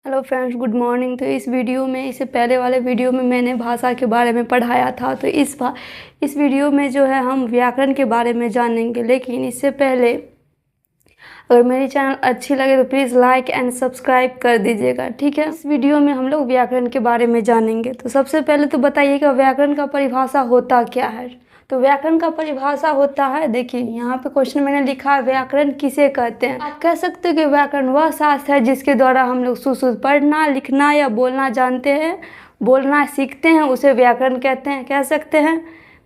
Hello friends, good morning. तो इस video में, इससे पहले वाले वीडियो में मैंने भाषा के बारे में पढ़ाया था। तो इस वीडियो में जो है हम व्याकरण के बारे में जानेंगे। लेकिन इससे पहले अगर मेरी चैनल अच्छी लगे तो प्लीज़ लाइक एंड सब्सक्राइब कर दीजिएगा, ठीक है। इस वीडियो में हम लोग व्याकरण के बारे में जानेंगे। तो सबसे पहले तो बताइएगा व्याकरण का परिभाषा होता क्या है। तो व्याकरण का परिभाषा होता है, देखिए यहाँ पे क्वेश्चन मैंने लिखा है, व्याकरण किसे कहते हैं। आप कह सकते हो कि व्याकरण वह शास्त्र है जिसके द्वारा हम लोग शुद्ध पढ़ना, लिखना या बोलना जानते हैं, बोलना सीखते हैं, उसे व्याकरण कहते हैं। कह सकते हैं,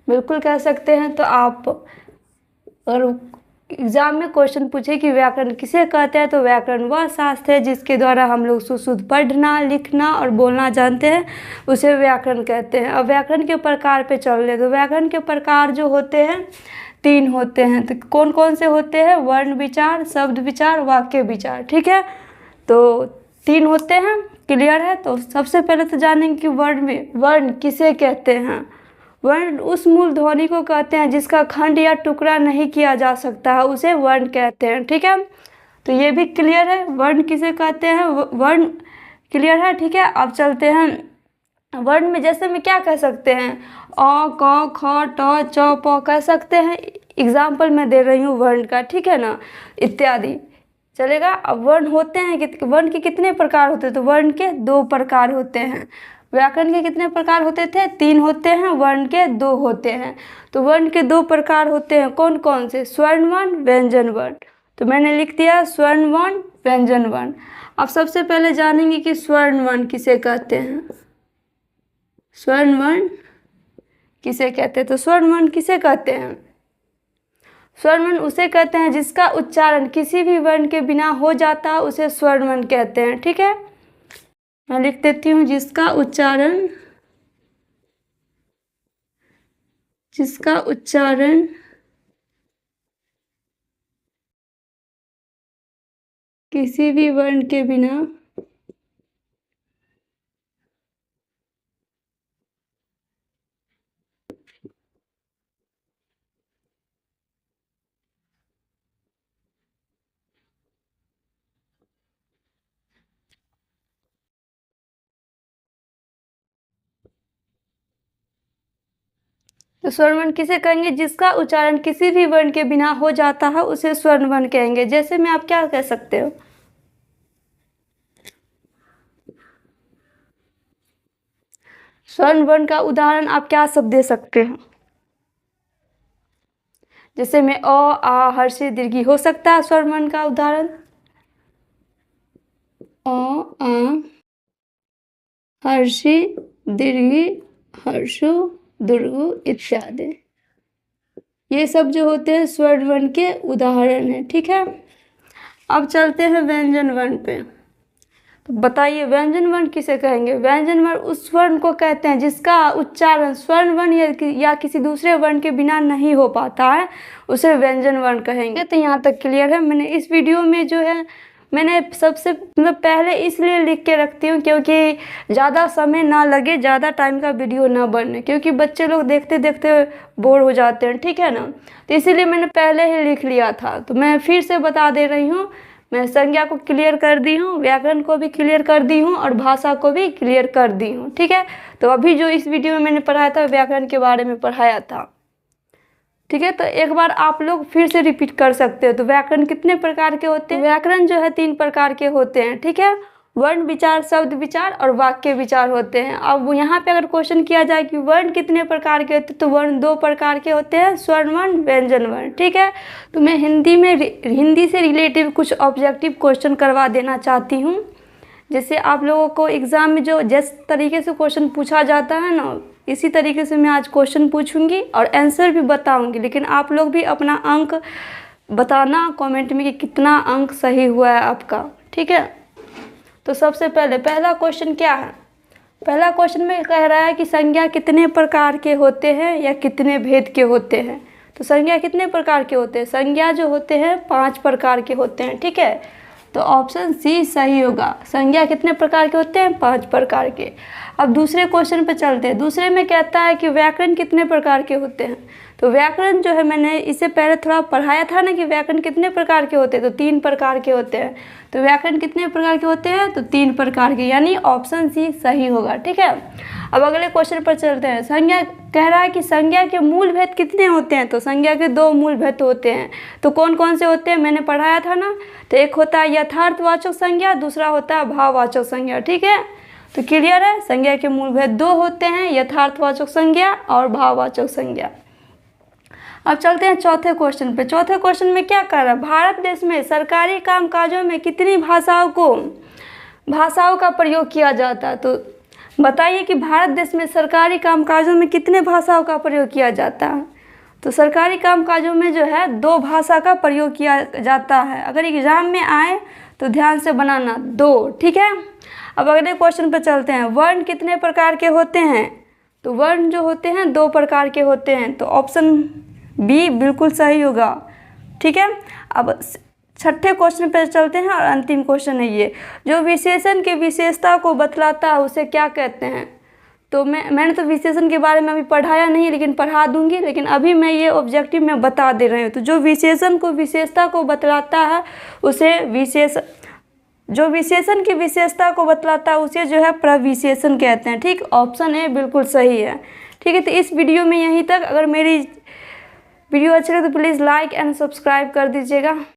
बिल्कुल कह सकते हैं। तो आप अगर एग्जाम में क्वेश्चन पूछे कि व्याकरण किसे कहते हैं, तो व्याकरण वह शास्त्र है जिसके द्वारा हम लोग शुद्ध पढ़ना, लिखना और बोलना जानते हैं, उसे व्याकरण कहते हैं। अब व्याकरण के प्रकार पे चल रहे, तो व्याकरण के प्रकार जो होते हैं 3 होते हैं। तो कौन कौन से होते हैं? वर्ण विचार, शब्द विचार, वाक्य विचार, ठीक है। तो 3 होते हैं, क्लियर है। तो सबसे पहले तो जानेंगे कि वर्ण किसे कहते हैं। वर्ण उस मूल ध्वनि को कहते हैं जिसका खंड या टुकड़ा नहीं किया जा सकता है, उसे वर्ण कहते हैं, ठीक है। तो ये भी क्लियर है, वर्ण किसे कहते हैं, वर्ण क्लियर है, ठीक है। अब चलते हैं वर्ण में। जैसे में क्या कह सकते हैं, अ, क, ख, ट, च, प कह सकते हैं। एग्जाम्पल मैं दे रही हूँ वर्ण का, ठीक है ना, इत्यादि चलेगा। अब वर्ण होते हैं कि वर्ण के कितने प्रकार होते हैं, तो वर्ण के 2 प्रकार होते हैं। व्याकरण के कितने प्रकार होते थे? 3 होते हैं, वर्ण के 2 होते हैं। तो वर्ण के 2 प्रकार होते हैं, कौन कौन से? स्वर्ण वर्ण, व्यंजन वर्ण। तो मैंने लिख दिया स्वर्ण वर्ण, व्यंजन वर्ण। अब सबसे पहले जानेंगे कि स्वर्ण वर्ण किसे कहते हैं। स्वर्ण वर्ण किसे कहते हैं? तो स्वर्ण वर्ण किसे कहते हैं? स्वर्ण वर्ण उसे कहते हैं जिसका उच्चारण किसी भी वर्ण के बिना हो जाता है, उसे स्वर्ण वर्ण कहते हैं, ठीक है। मैं लिख देती हूँ, जिसका उच्चारण किसी भी वर्ण के बिना तो स्वर्ण वर्ण किसे कहेंगे? जिसका उच्चारण किसी भी वर्ण के बिना हो जाता है, उसे स्वर्ण वर्ण कहेंगे। जैसे में आप क्या कह सकते हो, स्वर्ण वर्ण का उदाहरण आप क्या सब दे सकते हो? जैसे में अ, आ, हर्षी, दीर्घी हो सकता है स्वर्ण वर्ण का उदाहरण। अ, आ, हर्षी, दीर्घी, हर्षु, दुर्गु इत्यादि, ये सब जो होते हैं स्वर्ण वर्ण के उदाहरण हैं, ठीक है। अब चलते हैं व्यंजन वर्ण पे। तो बताइए व्यंजन वर्ण किसे कहेंगे? व्यंजन वर्ण उस वर्ण को कहते हैं जिसका उच्चारण स्वर्ण वर्ण या किसी दूसरे वर्ण के बिना नहीं हो पाता है, उसे व्यंजन वर्ण कहेंगे। तो यहाँ तक क्लियर है। मैंने इस वीडियो में जो है, मैंने सबसे पहले इसलिए लिख के रखती हूँ क्योंकि ज़्यादा समय ना लगे, ज़्यादा टाइम का वीडियो ना बने, क्योंकि बच्चे लोग देखते देखते बोर हो जाते हैं, ठीक है ना। तो इसीलिए मैंने पहले ही लिख लिया था। तो मैं फिर से बता दे रही हूँ, मैं संज्ञा को क्लियर कर दी हूँ, व्याकरण को भी क्लियर कर दी हूँ और भाषा को भी क्लियर कर दी हूँ, ठीक है। तो अभी जो इस वीडियो में मैंने पढ़ाया था, व्याकरण के बारे में पढ़ाया था, ठीक है। तो एक बार आप लोग फिर से रिपीट कर सकते हो। तो व्याकरण कितने प्रकार के होते हैं? व्याकरण जो है 3 प्रकार के होते हैं, ठीक है। वर्ण विचार, शब्द विचार और वाक्य विचार होते हैं। अब यहाँ पे अगर क्वेश्चन किया जाए कि वर्ण कितने प्रकार के होते हैं, तो वर्ण 2 प्रकार के होते हैं, स्वर्ण वर्ण, व्यंजन वर्ण, ठीक है। तो मैं हिंदी से रिलेटिव कुछ ऑब्जेक्टिव क्वेश्चन करवा देना चाहती हूँ। जैसे आप लोगों को एग्ज़ाम में जो जिस तरीके से क्वेश्चन पूछा जाता है ना, इसी तरीके से मैं आज क्वेश्चन पूछूंगी और आंसर भी बताऊंगी। लेकिन आप लोग भी अपना अंक बताना कमेंट में कि कितना अंक सही हुआ है आपका, ठीक है। तो सबसे पहले पहला क्वेश्चन क्या है? पहला क्वेश्चन में कह रहा है कि संज्ञा कितने प्रकार के होते हैं या कितने भेद के होते हैं। तो संज्ञा कितने प्रकार के होते हैं? संज्ञा जो होते हैं 5 प्रकार के होते हैं, ठीक है। तो ऑप्शन सी सही होगा। संज्ञा कितने प्रकार के होते हैं? 5 प्रकार के। अब दूसरे क्वेश्चन पे चलते हैं। दूसरे में कहता है कि व्याकरण कितने प्रकार के होते हैं। तो व्याकरण जो है, मैंने इससे पहले थोड़ा पढ़ाया था ना कि व्याकरण कितने प्रकार के होते हैं, तो 3 प्रकार के होते हैं। तो व्याकरण कितने प्रकार के होते हैं? तो 3 प्रकार के, यानी ऑप्शन सी सही होगा। ठीक है, अब अगले क्वेश्चन पर चलते हैं। संज्ञा कह रहा है कि संज्ञा के मूल भेद कितने होते हैं? तो संज्ञा के 2 मूल भेद होते हैं। तो कौन कौन से होते हैं? मैंने पढ़ाया था ना। तो एक होता है यथार्थवाचक संज्ञा, दूसरा होता है भाववाचक संज्ञा। ठीक है, तो क्लियर है। संज्ञा के मूल भेद 2 होते हैं, यथार्थवाचक संज्ञा और भाववाचक संज्ञा। अब चलते हैं चौथे क्वेश्चन पे। चौथे क्वेश्चन में क्या कर रहा है? भारत देश में सरकारी कामकाजों में कितनी भाषाओं का प्रयोग किया जाता है? तो बताइए कि भारत देश में सरकारी कामकाजों में कितने भाषाओं का प्रयोग किया जाता है? तो सरकारी कामकाजों में जो है 2 भाषा का प्रयोग किया जाता है। अगर एग्जाम में आए तो ध्यान से बनाना, 2। ठीक है, अब अगले क्वेश्चन पर चलते हैं। वर्ण कितने प्रकार के होते हैं? तो वर्ण जो होते हैं 2 प्रकार के होते हैं। तो ऑप्शन बी बिल्कुल सही होगा। ठीक है, अब छठे क्वेश्चन पर चलते हैं और अंतिम क्वेश्चन है ये। जो विशेषण की विशेषता को बतलाता है उसे क्या कहते हैं? तो मैंने तो विशेषण के बारे में अभी पढ़ाया नहीं, लेकिन पढ़ा दूंगी। लेकिन अभी मैं ये ऑब्जेक्टिव में बता दे रही हूँ। तो जो विशेषण को विशेषता को बतलाता है उसे जो विशेषण की विशेषता को बतलाता है उसे जो है प्रविशेषण कहते हैं। ठीक, ऑप्शन ए बिल्कुल सही है। ठीक है, तो इस वीडियो में यहीं तक। अगर मेरी वीडियो अच्छी लगे तो प्लीज़ लाइक एंड सब्सक्राइब कर दीजिएगा।